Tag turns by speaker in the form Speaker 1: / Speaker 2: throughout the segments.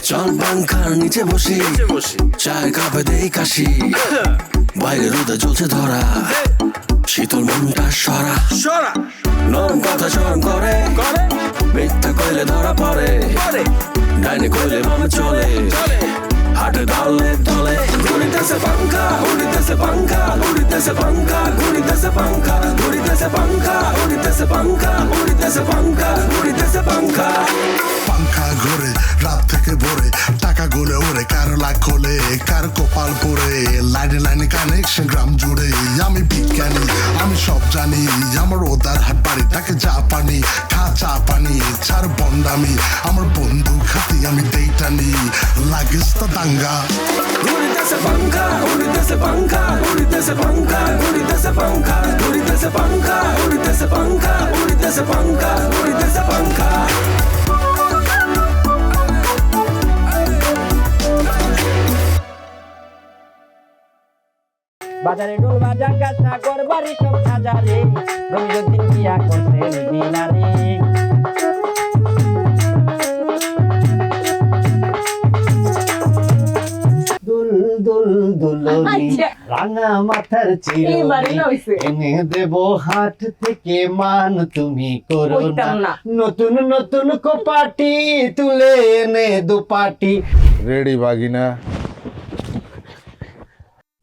Speaker 1: চল পাঙ্খার নিচে বসি চায়ের কাপে দেই কাশি বাইরে রোদে জ্বলছে ধরা শীতল মনটা সরা নরম কথা চরম করে মিথ্যা কইলে ধরা পড়ে ডাইনে কইলে মামা চলে হাটে দলে দলে ঘুরিতেছে পাঙ্খা উড়িতেছে পাঙ্খা উড়িতেছে পাঙ্খা ঘুরিতেছে পাঙ্খা ঘুরিতেছে পাঙ্খা উড়িতেছে পাঙ্খা উড়িতেছে পাঙ্খা উড়িতেছে পাঙ্খা
Speaker 2: পাঙ্খা ঘুরে রাত থেকে ভোরে টাকা গুলে ওরে কার লাখ খোলে কার কপাল পরে লাইনে লাইনে কানেকশন গ্রাম জুড়ে আমি বিজ্ঞানী আমি সব জানি আমার ওদার হাট বাড়িটাকে চা পানি খা চা পানি ছাড় বন্ডামি আমার বন্ধু খাতি আমি দেইটানি লাগিস তা দাঙ্গা
Speaker 1: ঘুরিতেছে পাঙ্খা উড়িতেছে পাঙ্খা উড়িতেছে পাঙ্খা ঘুরিতেছে পাঙ্খা ঘুরিতেছে পাঙ্খা উড়িতেছে পাঙ্খা উড়িতেছে পাঙ্খা উড়িতেছে পাঙ্খা
Speaker 3: বাজারে ডোল বাজা গাছা ঘর বাড়ি সব সাজারে রঙিন বিয়া করতে দিনারে দুল দুল দুলনি রাঙা মাথার চিরুনি এনে দেব হাট থেকে মান তুমি করো না নতুন নতুন কোপাটি তুলে এনে দুপাটি
Speaker 4: রেডি বাগিনা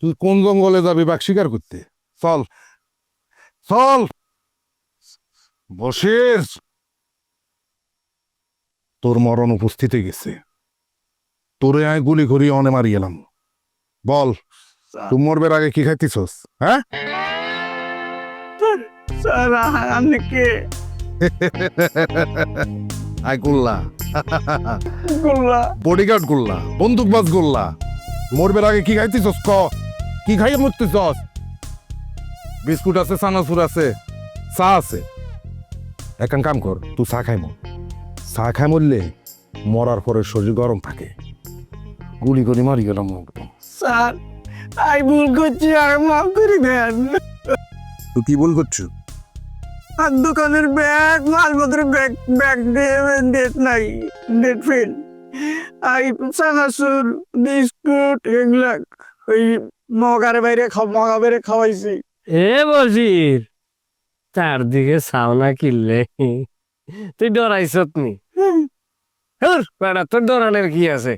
Speaker 4: তুই কোন জঙ্গলে যাবি বাঘ শিকার করতে চল চল বসির তোর মরণ উপস্থিত হয়ে গেছে তোরে আয় গুলি করি অনে মারি এলাম বল তুই মরবের আগে কি খাইতিছস হ্যাঁ আয় গুল্লা বডিগার্ড গুল্লা বন্দুকবাজ গুল্লা মরবের আগে কি খাইতিছস ক কি খাইয়ে মরতেছস বিস্কুট আছে চানাচুর আছে চা আছে এখন কাম কর তুই চা খাই মর চা খাই মরলে মরার পরে শরীর গরম থাকে গুলি করে মারি গেলাম একদম
Speaker 3: স্যার আই ভুল করছি আর মাফ করে দেন
Speaker 4: তুই কি ভুল করছো
Speaker 3: আর দোকানের ব্যাগ মালপত্রের ব্যাগ ব্যাগ দিয়ে ডেট নাই ডেট ফেল আই চানাচুর বিস্কুট এগুলা ওই মগার বাইরে মগা বাইরে খাওয়াইছি
Speaker 5: এ বজির চারদিকে সাউনা কিনলে তুই ডরাইছত নি তোর ডরানোর কি আছে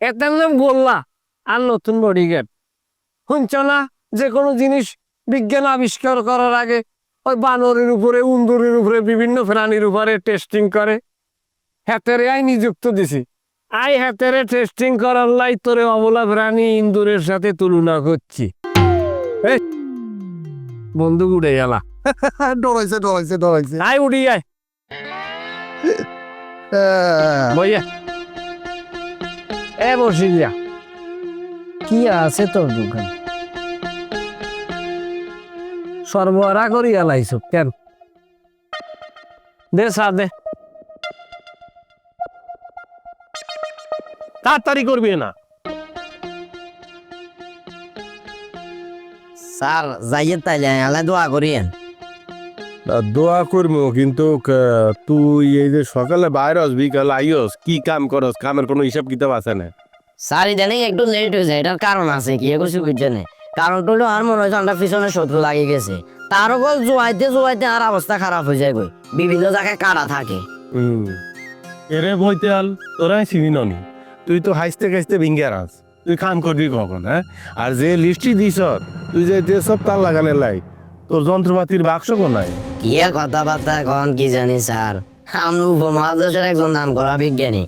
Speaker 5: এটার নাম গোল্লা আর নতুন বডিগার্ড শুনছ না যে কোনো জিনিস বিজ্ঞান আবিষ্কার করার আগে ওই বানরের উপরে উন্দুরের উপরে বিভিন্ন প্রাণীর উপরে টেস্টিং করে হাতেরে আই নিযুক্ত দিছি আই হাতেরে টেস্টিং করার লাই তোরে অবলা প্রাণী ইন্দুরের সাথে তুলনা করছি বন্দুক উড়ে গেলা
Speaker 4: ডরাইছে ডরাইছে ডরাইছে
Speaker 5: আয় উড়ি আয় বইয়া এ বসি যা কি আছে তোর দোকান সর্বহারা করি এলাইছ কেন দে সা দে তাড়াতাড়ি করবি না
Speaker 3: স্যার যাইয়ে তাইলে আলা দোয়া করিয়েন
Speaker 6: দোয়া করবো কিন্তু তুই এই যে সকালে বাইরস বিকাল আইস কি কাম করস কামের কোনো হিসাব কিতাব আছে না
Speaker 3: স্যার ইদানিং একটু লেট হয়ে যায় এটার কারণ আছে কি কিছু বুঝছে না কারণটা হলো আর মনে হচ্ছে আমরা পিছনে শত্রু লাগিয়ে গেছে তার উপর জোয়াইতে আর অবস্থা খারাপ হয়ে যায় গই বিভিন্ন জায়গায় কাটা থাকে
Speaker 6: এরে বইতে আল তোরাই চিনি ননি তুই তো হাসতে খাইতে ভিঙ্গে রাস তুই কাম করবি কখন হ্যাঁ আর যে লিস্টি দিস তুই যে সব তার লাগানে লাই তোর যন্ত্রপাতির বাক্স কোনায়
Speaker 3: কি কথাবার্তা এখন কি জানি স্যার আমরা উপমহাদেশের একজন নাম করা বিজ্ঞানী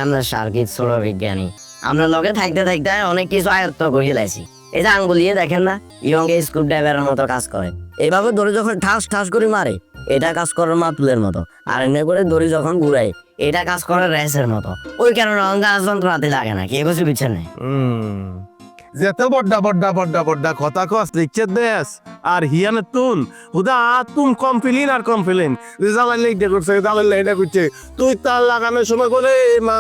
Speaker 3: আমরা সার্কিট ছোট বিজ্ঞানী আমরা লগে থাকতে থাকতে অনেক কিছু আয়ত্ত করে লাইছি এই যে আঙ্গুলিয়ে দেখেন না ইয়ঙ্গে স্ক্রু ড্রাইভারের মতো কাজ করে এইভাবে দড়ি যখন ঠাস ঠাস করে মারে এটা কাজ করে মাতুলের মতো আর এমনি করে দড়ি যখন ঘুরাই এটা কাজ করে রেসের মতো ওই কারণে অঙ্গাস যন্ত্রপাতি লাগে না কে কিছু বিচ্ছে নেই
Speaker 6: যেতে বড্ডা বড্ডা বড্ডা বড্ডা কথা কস লিখছে দেশ আর হিয়ানে তুন হুদা তুম কমপ্লেন আর কমপ্লেন জ্বালাই লেগে করছে জ্বালাই লেগে করছে তুই তার লাগানোর সময় করে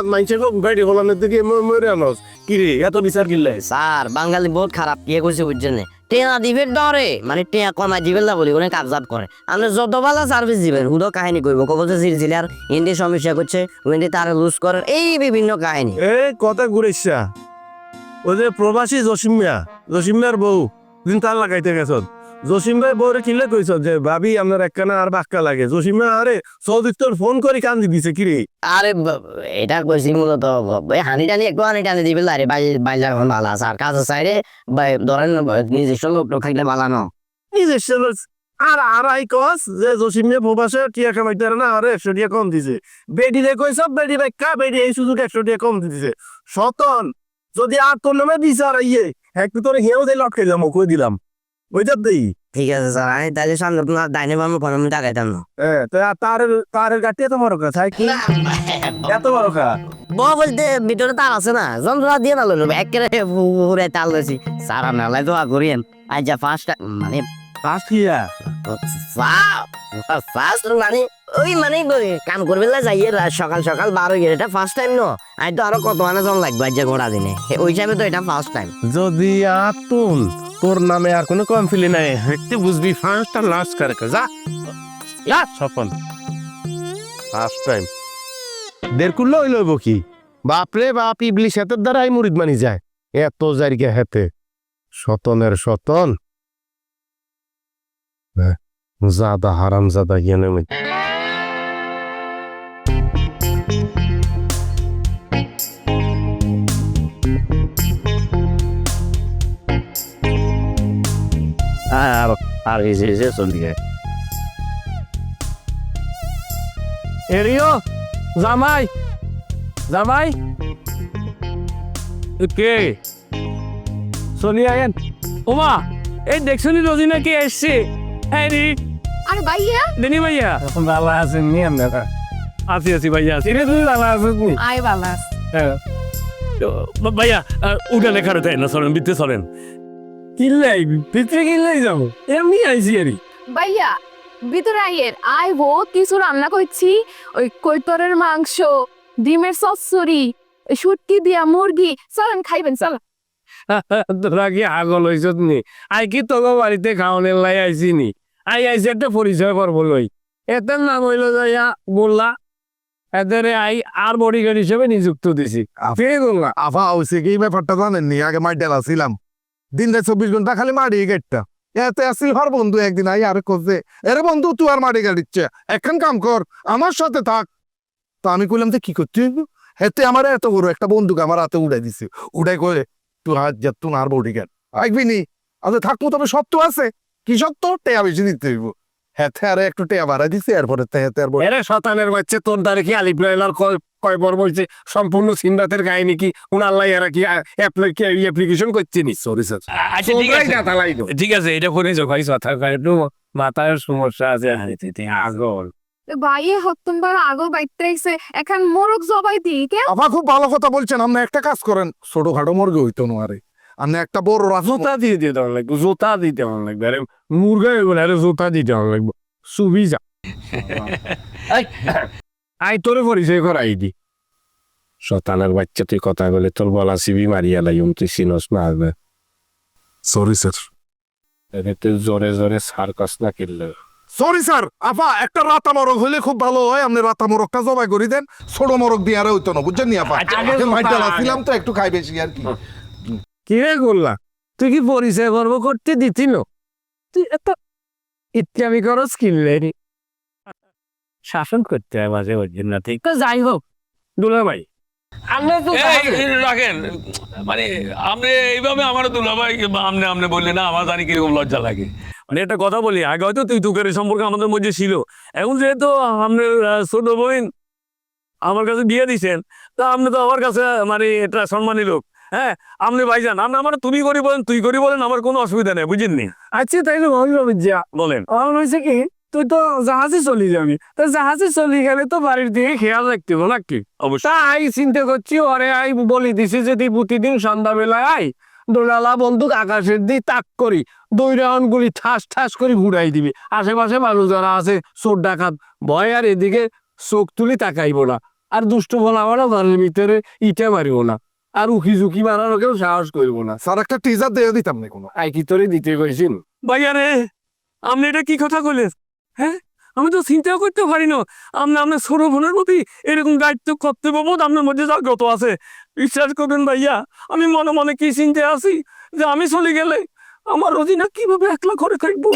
Speaker 6: মানুষের গাড়ি হলানোর দিকে মরে আনস কিরে এত বিচার কিনলে
Speaker 3: স্যার বাঙালি বহুত খারাপ কে কিছু বুঝছে না টেনা দিবে ডরে মানে টেয়া কমাই দিবে না বলি ওনে কাবজাত করে আপনি যত ভালো সার্ভিস দিবেন হুদো কাহিনী কইব কব যে সিলসিলার হিন্দি সমস্যা করছে হিন্দি তার লুজ করে এই বিভিন্ন কাহিনী
Speaker 6: এ কথা ঘুরেছা ওই যে প্রবাসী জসিমিয়ার বউ দিন তার লাগাইতে গেছ জসিম ভাই বউরে কিনলে কইছ যে ভাবি আপনার একখানা আর বাক্কা লাগে জসিমিয়া আরে সৌদিস্তর ফোন করে কান্দি দিছে কিরে
Speaker 3: আরে এটা কইছি মূলত হানি টানি দিবে আরে বাইজার এখন ভালো আছে আর কাজ সাইডে ধরেন নিজস্ব লোক থাকলে ভালো না
Speaker 6: নিজস্ব আর আই কস যে জসিমিয়া প্রবাসে টিয়া কামাইতে না আরে 100 টাকা কম দিছে বেডি রে কইছ বেডি বাক্কা বেডি এই সুযোগ 100 টাকা কম দিছে সতন যদি আর তোর নামে বিচার ইয়ে একটু তোর হেও দিয়ে লটকে দিলাম কই দিলাম ওইটা দেই
Speaker 3: ঠিক আছে স্যার আমি তাহলে সামনে আপনার ডাইনে বামে ফোন আমি টাকাইতাম না
Speaker 6: তার গাড়ি এত বড় কথা কি এত বড় কথা
Speaker 3: বলতে ভিতরে তার আছে না যন্ত্রণা দিয়ে না লইলো একেবারে পুরে তার লইছি স্যার আপনার দোয়া করিয়েন আজ ফার্স্ট মানে
Speaker 6: ফার্স্ট ইয়া
Speaker 3: ফার্স্ট মানে ওই মানে কাম করবে না যাইয়ে সকাল 12 গিয়ে এটা ফার্স্ট টাইম নো আজ তো আরো কত মানে জন লাগবে আজ ঘোড়া দিনে ওই হিসাবে তো এটা ফার্স্ট টাইম
Speaker 6: যদি আতুন তোর নামে আর কোনো কমপ্লেন নাই হেঁটে বুঝবি ফার্স্ট আর লাস্ট করে যা সপন ফার্স্ট টাইম দেড়কুল্লো হইল কি বাপরে বাপ ইবলিশ হাতের দ্বারাই মুরিদ মানি যায় এত জায়গা হেতে সতনের সতন জাদা হারাম জাদা জ্ঞানে
Speaker 5: আর এসে চলিয়ে এরিও জামাই জামাই কে চলি আয়েন ওমা এই দেখছনি রোজিনা কে এসছে হ্যাঁ রে
Speaker 7: আরে ভাইয়া
Speaker 5: দেনি ভাইয়া এখন ভালো আছেন নি আমরা আছি ভাইয়া আছি রে তুই ভালো আছিস নি
Speaker 7: আই বালাস
Speaker 5: হ্যাঁ ভাইয়া উঠানে খাড়ে তাই না চলেন বিতে চলেন কিল্লাই ভিতরে কিল্লাই যাবো এমনি আইসি আরে
Speaker 7: ভাইয়া ভিতরে আইয়ের আইবো কিছু রান্না করছি ওই কৈতরের মাংস ডিমের চচ্চড়ি শুটকি দিয়া মুরগি চলেন খাইবেন চল
Speaker 5: তোরা কি আগল হইছ নি আই কি তোর বাড়িতে খাওয়ানোর লাই আইসি নি আইসি একটা পরিচয় করবো লই এটার নাম হইল যাইয়া বললা এদের আই আর বডিগার্ড হিসেবে নিযুক্ত দিছি ফিরে বললা
Speaker 4: আফা হয়েছে কি ব্যাপারটা জানেননি আগে মাইডেলা ছিলাম দিন 24 ঘন্টা খালি মারি গেটটা এতে আসিল হর বন্ধু একদিন আই আরে করছে এরে বন্ধু তুই আর মারি গাড়িচ্ছে এখন কাম কর আমার সাথে থাক তো আমি কইলাম যে কি করতে হইব হেতে আমার এত বড় একটা বন্দুক আমার হাতে উড়াই দিছে উড়াই করে তুই হাত যা তুই আর বডিগার্ড আইবি নি আচ্ছা থাকবো তবে সত্য আছে কি সত্য টেয়া বেশি দিতে হইব হেতে আরে একটু টেয়া বাড়াই দিছে এরপরে হেতে আর
Speaker 5: এরে শতানের বাচ্চা তোর দ্বারা কি আলিপ্রাইলার কয় বড় বলছে সম্পূর্ণ সিনরাতের কাহিনী কি উনাল্লাই এরা কি অ্যাপ্লিকেশন করছে নি সরি স্যার
Speaker 8: আচ্ছা ঠিক আছে এটা ফোনে ভাই একটু মাথার সমস্যা আছে আগল
Speaker 7: ভাইয়া হত্তনবার আগল বাইতে আইছে এখন মোরগ জবাই দি কে
Speaker 4: আপা খুব ভালো কথা বলছেন আপনি একটা কাজ করেন ছোটখাটো মুরগি হইতো না আরে আপনি একটা বড়
Speaker 5: জোতা দিয়ে দিতে লাগবে জোতা দিতে লাগবে আরে মুরগা এগুলো আরে জোতা দিতে লাগবে সুবিধা আই তোরে পরিচয় করাই দি শতানের বাচ্চা তুই কথা বলে তোর বলা সিবি মারিয়া লাইম তুই সিনস না আসবে
Speaker 4: সরি স্যার
Speaker 5: এতে জোরে জোরে সার্কাস না কিনলে
Speaker 4: সরি স্যার আপা একটা রাতা মরক হইলে খুব ভালো হয় আপনি রাতা মরকটা জবাই করে দেন ছোট মরক দিয়ে আর হইতো না বুঝছেন নি আপা আগে মাইডালা ছিলাম তো একটু খাই বেশি আর কি
Speaker 5: কি রে করলা তুই কি পরিচয় পর্ব করতে দিতি না তুই এত ইত্যামি করস কিনলে শাসন করতে হয় মাঝে মাঝে না ঠিক তো যাই হোক দুলা ভাই
Speaker 8: রাখেন মানে আপনি এইভাবে আমার দুলাভাই আপনি বললে না আমার জানি কিরকম লজ্জা লাগে মানে একটা কথা বলি আগে হয়তো তুই তুকের সম্পর্ক আমাদের মধ্যে ছিল এখন যেহেতু আপনার ছোট বোন আমার কাছে বিয়ে দিচ্ছেন তা আপনি তো আমার কাছে মানে এটা সম্মানী লোক হ্যাঁ আপনি ভাইজান আপনি আমার তুমি করি বলেন তুই করি বলেন আমার কোনো অসুবিধা নেই বুঝেননি
Speaker 5: আচ্ছা তাইলে যা
Speaker 8: বলেন
Speaker 5: আমার হয়েছে কি তুই তো জাহাজে চলে যাবি তো জাহাজে চলে গেলে তো বাড়ির দিকে খেয়াল রাখতে হবে নাকি
Speaker 8: অবশ্যই
Speaker 5: তাই চিন্তা করছি ওরে আই বলি দিছি যে তুই প্রতিদিন সন্ধ্যাবেলায় আই দোলালা বন্দুক আকাশের দিয়ে তাক করি 2 রাউন্ড গুলি ঠাস ঠাস করে ঘুরাই দিবি আশেপাশে মানুষ যারা আছে চোর ডাকাত ভয় আর এদিকে চোখ তুলি তাকাইবো না আর দুষ্ট বলা ঘরের ভিতরে ইটা মারিব না আর উকি ঝুঁকি মারানো কেউ সাহস করবো না।
Speaker 4: স্যার একটা টিজার দিয়ে দিতাম না কোনো।
Speaker 5: আই কি তোরে দিতে কইছিন?
Speaker 8: ভাইয়া রে, আপনি এটা কি কথা কইলেন? হ্যাঁ, আমি তো চিন্তাও করতে পারি না আপনার ছোট বোনের প্রতি এরকম দায়িত্ব কর্তব্যবোধ আপনার মধ্যে জাগ্রত আছে। বিশ্বাস করবেন ভাইয়া, আমি মনে মনে কি চিন্তা আছি যে আমি চলে গেলে আমার রোজিনা কিভাবে একলা করে থাকবো।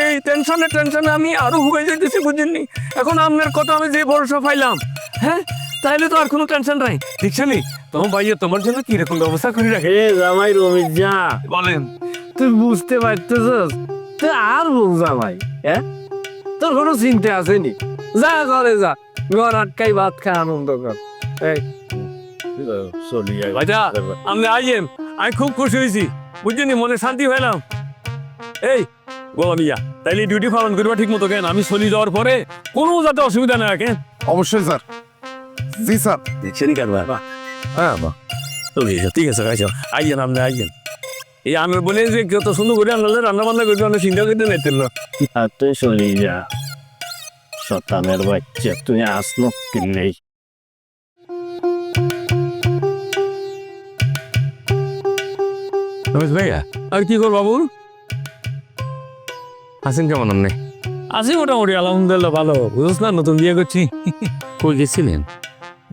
Speaker 8: এই টেনশনে আমি আরো হুয়ে যাইতেছি, বুঝেননি? এখন আপনার কথা আমি যে ভরসা পাইলাম, হ্যাঁ, তাইলে তো আর কোনো টেনশন নাই। দেখছেনি তোমার ভাইয়া তোমার জন্য কিরকম ব্যবস্থা করে রাখে।
Speaker 5: এ জামাই রমিজ যা,
Speaker 8: বলেন।
Speaker 5: তুই বুঝতে পারতেছস? তুই আর বল জামাই, হ্যাঁ, তোর কোনো চিন্তা আসেনি? যা ঘরে যা, ঘর আটকাই ভাত খা, আনন্দ কর। এই চলি যাই।
Speaker 8: ভাইয়া, আপনি আইয়েন, আমি খুব খুশি হয়েছি, বুঝছেন, মনে শান্তি হইলাম। এই গোলামিয়া, তাইলে ডিউটি পালন করবা ঠিক মতো কেন? আমি চলে যাওয়ার পরে কোনো যাতে অসুবিধা না কেন?
Speaker 4: অবশ্যই স্যার। জি স্যার।
Speaker 8: দেখছেন কারবার? হ্যাঁ বাহ, ঠিক আছে ভাই, আইয়েন, আপনি আইয়েন। এই আমি বলে যে কত সুন্দর করে আনলে রান্না বান্না করতে অনেক চিন্তা করতে নিতেন না।
Speaker 5: আর তুই চলি যা, শতানের বাচ্চা, তুই আসনো কিনলেই।
Speaker 8: রমেশ ভাইয়া, আর কি কর বাবু? আছেন কেমন আপনি? আছি মোটামুটি, আলহামদুলিল্লাহ ভালো। বুঝছ না, নতুন বিয়ে করছি। কই গেছিলেন?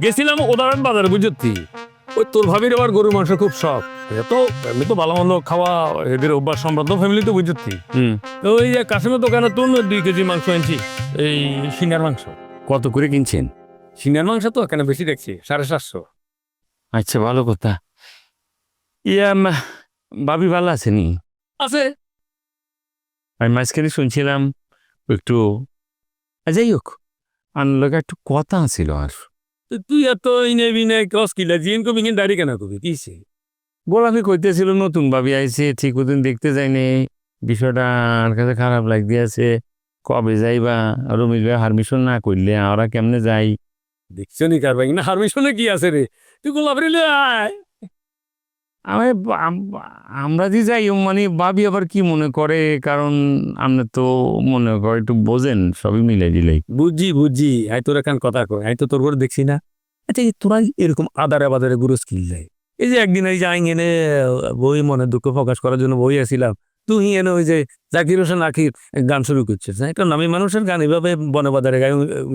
Speaker 8: গেছিলাম উদাহরণ বাজারে, বুঝতি? ওই তোর ভাবির আবার গরুর মাংস খুব শখ। তো এমনি তো ভালো মন্দ খাওয়া এদের অভ্যাস সম্রান্ত ফ্যামিলি তো, বুঝতি? তো ওই যে কাশিমের দোকানে তো 2 কেজি মাংস আনছি, এই সিঙ্গার মাংস। কত করে কিনছেন? সিঙ্গার মাংস তো এখানে বেশি দেখছি, 750। আচ্ছা, ভালো কথা। ভাবি ভালো আছেনি? আছে। আমি মাঝখানে শুনছিলাম একটু, যাই হোক, আনলোক একটু কথা ছিল। আর তুই এত ইনে বিনে ক্রস কিলা জিন কবি কিন্তু দাঁড়ি কেনা কবি কিসে? গোলাপি কইতেছিল নতুন ভাবি আইছে, ঠিক মতন দেখতে যায়নি, বিষয়টা আমার কাছে খারাপ লাগতে আছে। কবে যাইবা? রমিল ভাই হারমিশন না করলে আমরা কেমনে যাই? দেখছো নি কার ভাই না, হারমিশনে কি আছে রে? তুই গোলাপি আয়। আমরা যে যাই, মানে ভাবি আবার কি মনে করে, কারণ আপনি তো মনে করে একটু বোঝেন, সবই মিলাই দিলেই। বুঝি, আই তোর এখন কথা কয়, আই তো তোর ঘরে দেখছি না। আচ্ছা, তোরা এরকম আদারে বাদারে গুরুস কিনলাই, এই যে একদিন এই যাই এনে বই মনে দুঃখ প্রকাশ করার জন্য বই আসছিলাম, তুই এনে ওই যে জাকির হোসেন আখির গান শুরু করছিস। এটা নামি মানুষের গান, এভাবে বনে বাদারে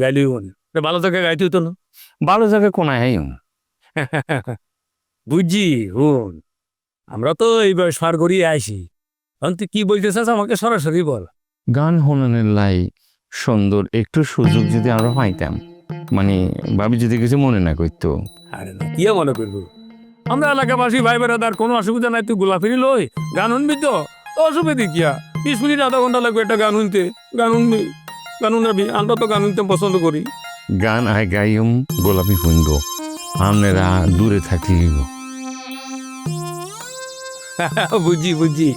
Speaker 8: গাইলেই মনে ভালো জায়গায় গাইতে হতো না। ভালো জায়গায় কোনায় হাই বুঝছি। হুন, আমরা তো এই বয়স পার করিয়ে আইসি, এখন তুই কি বলতে চাস আমাকে সরাসরি বল। গান হননের লাই সুন্দর একটু সুযোগ যদি আমরা পাইতাম, মানে ভাবি যদি কিছু মনে না করতো। আরে না, কি মনে করবো? আমরা এলাকাবাসী ভাই বেড়াদার, কোনো অসুবিধা নাই। তুই গোলাপি লই গান শুনবি তো, অসুবিধা কিয়া? 20 মিনিট আধা ঘন্টা লাগবে একটা গান শুনতে। গান শুনবি, গান শুনবি, আমরা তো গান শুনতে পছন্দ করি। গান আয় গাইম, গোলাপি শুনবো, আপনারা দূরে থাকলি। বুঝি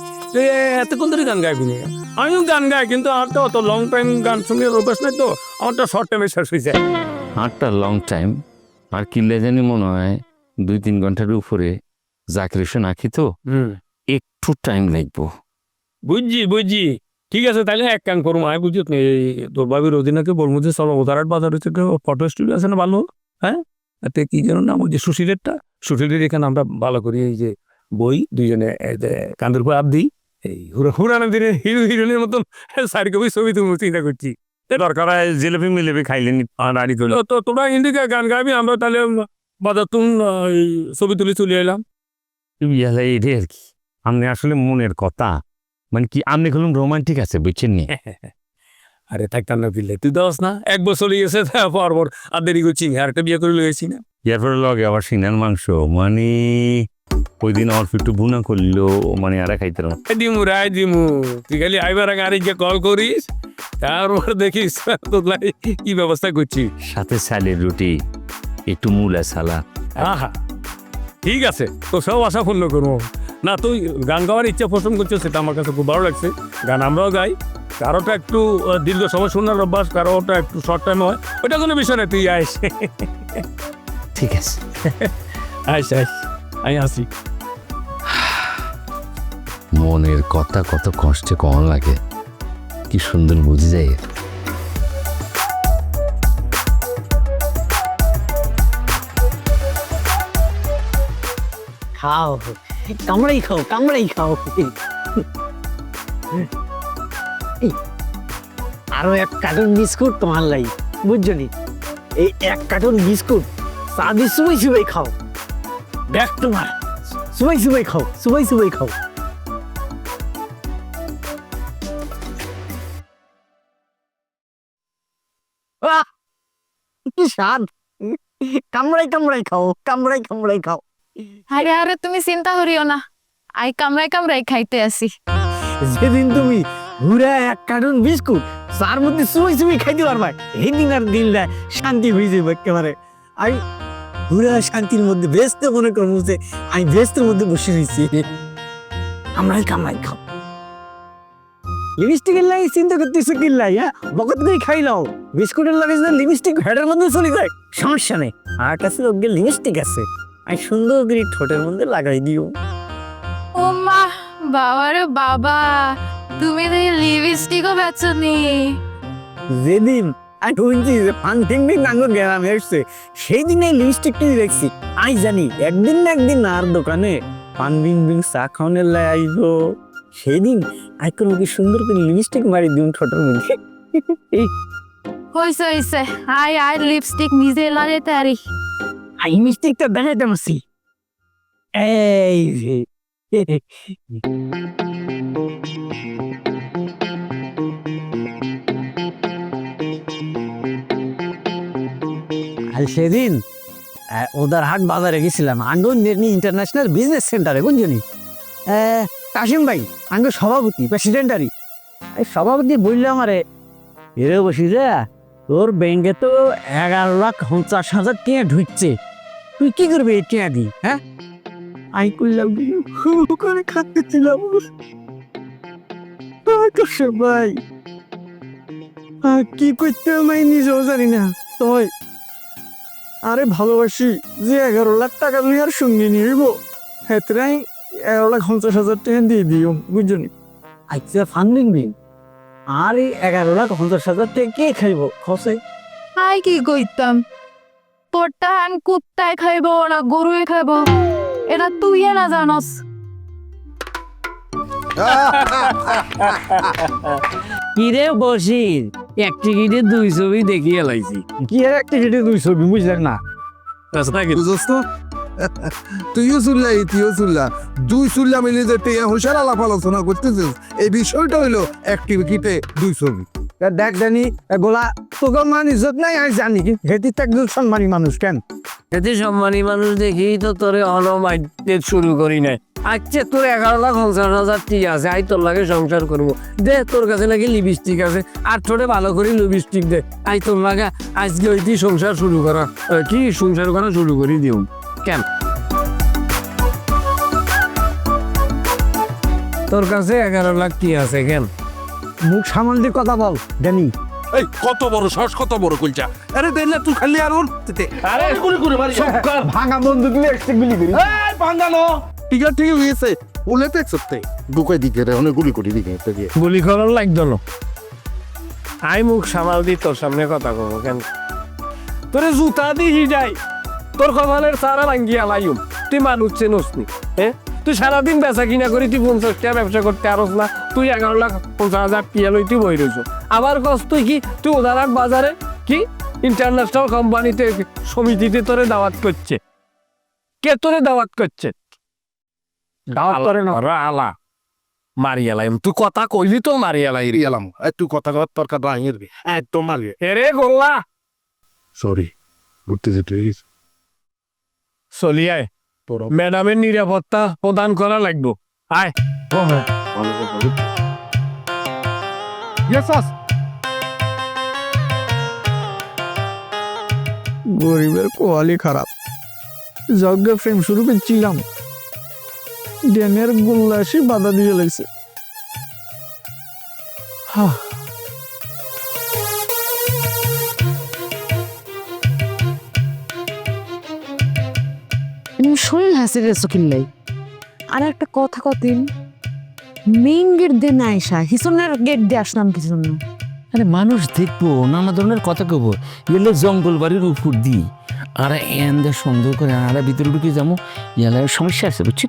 Speaker 8: এতক্ষণ ধরে গান গাইবি না? আমিও গান গাই, কিন্তু আমার তো অত লং টাইম গান শুনে অভ্যাস নাই তো, আমার তো শর্ট টাইমে শেষ হয়ে যায়। আটটা লং টাইম আর কিনলে জানি মনে হয় 2-3 ঘন্টার উপরে। জাকির হোসেন আঁকি তো, একটু টাইম লাগবো। বুঝছি, ঠিক আছে, তাহলে এক কাম করবো। আমি বুঝি তোর ভাবি রোজিনাকে বলবো যে চলো উদারাট বাজার হচ্ছে ফটো স্টুডিও আছে না ভালো, হ্যাঁ, এতে কি যেন নাম, ওই যে সুশীলের এখানে আমরা ভালো করি। এই যে বই দুইজনে কান্দের উপর আপ দিই, এই হুরানের দিনে হিরো হিরোইনের মতন 4 কপি ছবি তুমি চিন্তা করছি। দরকার হয় জিলেপি মিলেপি খাইলেনি আড়ি করলো তো। তোমরা হিন্দিকে গান গাইবি, আমরা তাহলে বাজার তুন ছবি তুলে চলে এলাম। এটাই আর কি, আপনি আসলে মনের কথা, মানে কি আপনি খুলুন রোমান্টিক আছে, বুঝছেন নি? আরে থাকতাম না পিলে, তুই দোস না 1 বছর গেছে, পর আর দেরি করছি, আর একটা বিয়ে করে লইছি না। এরপরে লগে আবার সিনার মাংস, মানে ওই দিন অল্প একটু বুনা করলো, মানে আর খাইতে দিমু। তুই খালি আইবার আগে আরেককে কল করিস, তারপর দেখিস কি ব্যবস্থা করছি। সাথে সালের রুটি, একটু মূলা সালা। আহা, ঠিক আছে, তো সব আশা পূর্ণ করবো না। তুই গান গাওয়ার ইচ্ছা পোষণ করছো, সেটা আমার কাছে খুব ভালো লাগছে। গান আমরাও গাই, কারোটা একটু দীর্ঘ সময় শোনার অভ্যাস, কারোটা একটু শর্ট টাইম হয়, ওইটা কোনো বিষয় না। তুই আইস, ঠিক আছে, আইস আমি আসি। মনের কথা কত কষ্টে কম লাগে, কি সুন্দর বুঝে যায়।
Speaker 5: খাও কামড়াই খাও কামড়াই খাও এই, আরো এক কার্টন বিস্কুট তোমার লাই বুঝছো নি এই এক কার্টন বিস্কুট চা দিয়ে সুবাই সুবাই খাও দেখ তোমার সুবাই সুবাই খাও সুবাই সুবাই খাও আহ! কি স্বাদ কামড়াই কামড়াই খাও কামড়াই কামড়াই খাও
Speaker 7: আরে আরে তুমি চিন্তা করিও না আই কামড়াই কামড়াই খাইতে আসি
Speaker 5: যেদিন তুমি ঘুরে এক কার্টন বিস্কুট চার মধ্যে সুই সুই খাইতে পারবা এই দিন আর দিনটা শান্তি হয়ে যাবে একেবারে আমি ঘুরে শান্তির মধ্যে ব্যস্ত মনে করবো যে আমি ব্যস্তের মধ্যে বসে রয়েছি কামড়াই কামড়াই খাও লিপস্টিকের লাগে চিন্তা করতেছো কি লাই হ্যাঁ বকত করে খাই নাও বিস্কুটের লাগে যদি লিপস্টিক হেডের মধ্যে চলে যায় সমস্যা নেই আমার কাছে ওকে লিপস্টিক আছে আমি সুন্দর করে ঠোঁটের মধ্যে লাগাই দিও
Speaker 7: ও মা বাবা রে বাবা তুমি তো লিপস্টিকও বেচো নি
Speaker 5: যেদিন আমি শুনছি যে ফান টিং টিং নাঙ্গ গ্রামে এসছে সেই দিন এই লিপস্টিক কিনে দেখছি আমি জানি একদিন না একদিন আর দোকানে পান বিং বিং চা খাওয়ানোর লাই আইবো সেই দিন আই কোনো কি সুন্দর করে লিপস্টিক মারি দিন ঠোঁটের মধ্যে এই
Speaker 7: হইছে হইছে আই আই লিপস্টিক নিজে লাগাইতে আরি
Speaker 5: আই লিপস্টিকটা দেখাইতে মাসি এই যে আর সেদিন ওদের হাট বাজারে গেছিলাম আঙ্গুর ইন্টারন্যাশনাল বিজনেস সেন্টারে বুঝলি কাশিম ভাই আঙ্গুর সভাপতি প্রেসিডেন্টারি সভাপতি বললাম আরে এরে বসি রে তোর ব্যাংকে তো 11,50,000 টাকা ঢুকছে তুই কি করবি এই টাকা দি হ্যাঁ আই করলাম করে খাচ্ছিলাম ভাই কি করতে আমি নিজেও জানি না তুই আরে ভালোবাসি যে 11 লাখ টাকা তুই আর সঙ্গে নিব হেতরাই 11,50,000 টাকা দিয়ে দিও বুঝলি আচ্ছা ফান্ডিং দিন আর এই 11,50,000 টাকা কে খাইব খসে
Speaker 7: আই কি কইতাম তোরটা আন কুত্তায় খাইব না গরুয়ে খাইব এটা তুই না জানস
Speaker 5: কিরে বসির এক টিকিটে 2 ছবি দেখিয়ে লাইছি কি আর এক টিকিটে 2 ছবি বুঝলেন না
Speaker 4: বুঝছ তো তুইও চুল্লা তুইও চুল্লা দুই চুল্লা মিলে যে তুই হুশার আলাপ আলোচনা করতেছিস এই বিষয়টা হইলো অ্যাক্টিভিটিতে 2 ছবি
Speaker 5: দেখ জানি গোলা তোকে মান ইজ্জত নাই আমি জানি কি হেতি তো একজন সম্মানী মানুষ কেন হেতি সম্মানী মানুষ দেখি তো তোরে অনমাইতে শুরু করি নাই আচ্ছা তোর 11,50,000 ঠিক আছে আই তোর লাগে সংসার করবো দে তোর কাছে নাকি লিপস্টিক আছে আর ঠোঁটে ভালো করে লিপস্টিক দে আই তোর লাগে আজকে ওইটি সংসার শুরু করা কি সংসার করা শুরু করি দিও কেন তোর কাছে 11 লাখ কি আছে কেন মুখ সামাল দিয়ে কথা বল জানি
Speaker 4: এই কত বড় শ্বাস কত বড় কইছা আরে দেনা তুই খালি আর ওর আরে গুলি করে মারি
Speaker 5: ভাঙা বন্দুক নিয়ে একটু গুলি করি
Speaker 4: এই ভাঙানো ঠিক আছে ঠিক হয়েছে বলে তো একসপ্তে বুকে দিকে রে অনেক গুলি করে দিকে তো দিয়ে
Speaker 5: গুলি করার লাগতো না আই মুখ সামাল দি তোর সামনে কথা কব কেন তোরে জুতা দিহি যাই তোর কপালের সারা ভাঙ্গিয়া লাইম তুই মানুষ চেনস নি হ্যাঁ তুই সারাদিন বেচা কিনা করি তুই 50 টাকা ব্যবসা করতে আরস না তুই 11,50,000 টাকা লইতে বই রইছ আবার কস তুই কি তুই ওদারাট বাজারে কি ইন্টারন্যাশনাল কোম্পানিতে সমিতিতে তোরে দাওয়াত করছে কে তোরে দাওয়াত করছে দাওয়াত করে না
Speaker 8: আলা মারিয়া লাইম তুই কথা কইলি তো মারিয়া লাই
Speaker 4: এলাম তুই কথা কথা তরকার রাঙের একদম মারিয়ে
Speaker 8: এরে গোল্লা
Speaker 4: সরি ঘুরতে যেতে
Speaker 8: চলি আয়
Speaker 4: তোর
Speaker 8: ম্যাডামের নিরাপত্তা প্রদান করা লাগবো আয়
Speaker 5: গরিবের কোয়ালি খারাপ যজ্ঞ ফ্রেম শুরু করছিলাম ড্যানের গোল্লাসি বাধা দিয়ে লাগছে
Speaker 9: শরীর হাসি রেছো কিনলাই আর একটা কথা কতিন মেইন গেট দিয়ে না আসা হিসনের গেট দিয়ে আসলাম কি জন্য
Speaker 10: আরে মানুষ দেখবো নানা ধরনের কথা কব এলে জঙ্গল বাড়ির উপর দি
Speaker 8: আর এনদের সুন্দর করে আর ভিতরে ঢুকে যাবো ইয়ালে সমস্যা আছে বুঝছি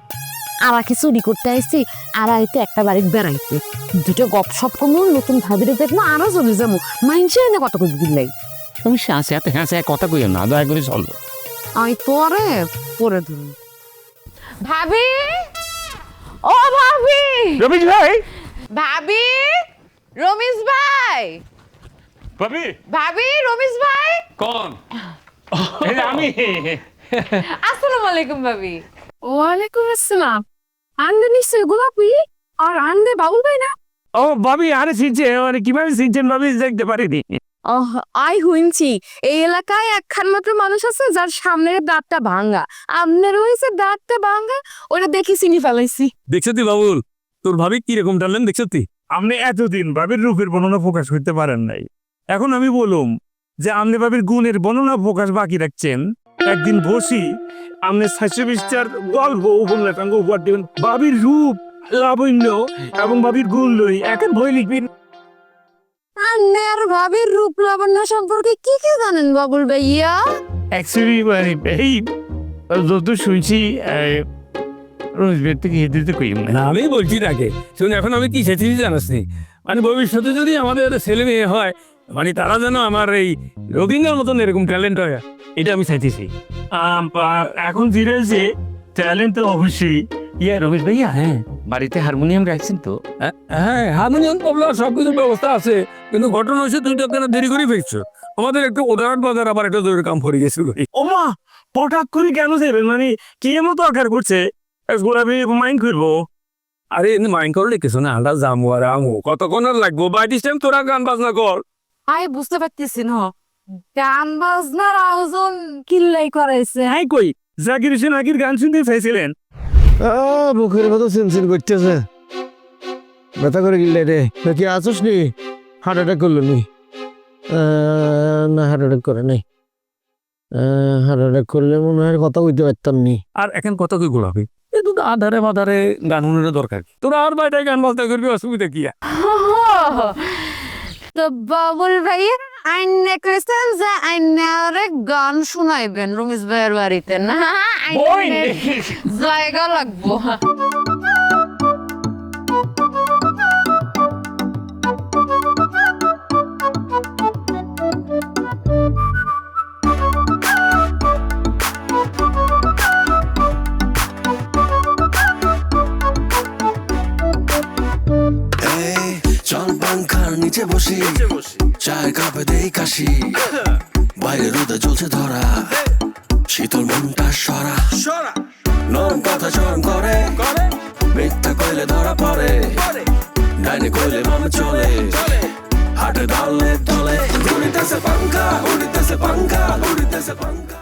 Speaker 9: আমাকে চুরি করতে আসছি আর আইতে একটা বাড়ি বেড়াইতে দুটো গপ সপ করবো নতুন ভাবিরে দেখবো আরো চলে যাবো মাইনছে এনে কত করে দিলাই
Speaker 8: সমস্যা আছে এত হ্যাঁ কথা কইও না দয়া করে চলো
Speaker 9: আমি পরে পরে ধরুন ভাবি ও ভাবি
Speaker 8: রমেশ ভাই
Speaker 9: ভাবি রমেশ ভাই
Speaker 8: ভাবি
Speaker 9: ভাবি রমেশ ভাই
Speaker 8: কোন আমি
Speaker 9: আসসালামু আলাইকুম ভাবি
Speaker 7: ওয়ালাইকুম আসসালাম আন্দে নিশ্চয় গোলাপি আর আন্দে বাবুল ভাই না
Speaker 8: ও ভাবি আরে সিনছে মানে কিভাবে সিনছেন ভাবি দেখতে পারিনি
Speaker 7: আই হুইনছি এই এলাকায় একখান মাত্র মানুষ আছে যার সামনের দাঁতটা ভাঙা আপনার হয়েছে দাঁতটা ভাঙা ওটা দেখি চিনি ফেলাইছি
Speaker 8: দেখছো তুই বাবুল তোর ভাবি কিরকম টানলেন দেখছো তুই
Speaker 10: আপনি এতদিন ভাবির রূপের বর্ণনা প্রকাশ করতে পারেন নাই এখন আমি বলুম যে আপনি ভাবির গুণের বর্ণনা প্রকাশ বাকি রাখছেন একদিন বসি আপনি 620টার গল্প উপন্যাসাঙ্গ উপহার দেবেন ভাবির রূপ লাবণ্য এবং ভাবির গুণ লই এক বই লিখবেন
Speaker 7: আপনার ভাবির রূপ লাবণ্য সম্পর্কে কি কি জানেন বাবুল ভাইয়া
Speaker 10: অ্যাকচুয়ালি মানে এই যত শুনছি রোজবের থেকে হেঁটে কই
Speaker 8: না আমি বলছি তাকে শুন এখন আমি কি সেটি জানাস নি মানে ভবিষ্যতে যদি আমাদের ছেলে মেয়ে হয় মানে তারা যেন আমার এই রবীন্দ্রের মতন এরকম ট্যালেন্ট হয় এটা আমি চাইতেছি
Speaker 10: এখন ফিরেছে ট্যালেন্ট তো অবশ্যই
Speaker 8: ইয়ে রমেশ ভাইয়া হ্যাঁ বাড়িতে হারমোনিয়াম রাখছেন তো হ্যাঁ হারমোনিয়াম তবলা সবকিছুর ব্যবস্থা আছে কিন্তু ঘটনা হচ্ছে তুমি তো কেন দেরি করে ফেলছো আমাদের একটু উদাহরণ বাজার আবার একটা জরুরি কাম পড়ে গেছিল
Speaker 10: ওমা হঠাৎ করে কেন যাবেন মানে কি এমন দরকার করছে গোলাপি মাইন্ড করবো
Speaker 8: আরে মাইন্ড করলে কিছু না আমরা যাবো আর আমো কতক্ষণ আর লাগবো বাই দিস টাইম তোরা গান বাজনা কর
Speaker 9: আই বুঝতে পারতেছি না গান বাজনার আয়োজন কিল্লাই করাইছে
Speaker 10: হাই কই জাকির হোসেন আগের গান শুনতে চাইছিলেন
Speaker 6: বুকের মতো চিনচিন করতেছে ব্যথা করে গিলে রে কি আছোস নি হার্ট অ্যাটাক করলো নি না হার্ট অ্যাটাক করে নাই হার্ট অ্যাটাক করলে মনে হয় কথা বলতে পারতাম নি
Speaker 8: আর এখন কত কি গোলাপি এই তো আধারে মাধারে গান শুনে দরকার কি তোরা আর বাইরে গান বাজনা করবি অসুবিধা কি
Speaker 9: তো বাবুল ভাইয়া আইনে কইছেন যে আইনারে গান শুনাইবেন রমেশ ভাইয়ের বাড়িতে না আইনে জায়গা লাগবো
Speaker 1: এই চল পাংখার নিচে বসি চায়ের কাপে দেই কাশি বাইরে রোদে জ্বলছে ধরা শীতল মনটা সরা নরম কথা চরম করে মিথ্যা কইলে ধরা পড়ে ডাইনে কইলে মামে চলে হাটে ডালে দলে উড়িতেছে পাংখা উড়িতেছে পাংখা উড়িতেছে পাংখা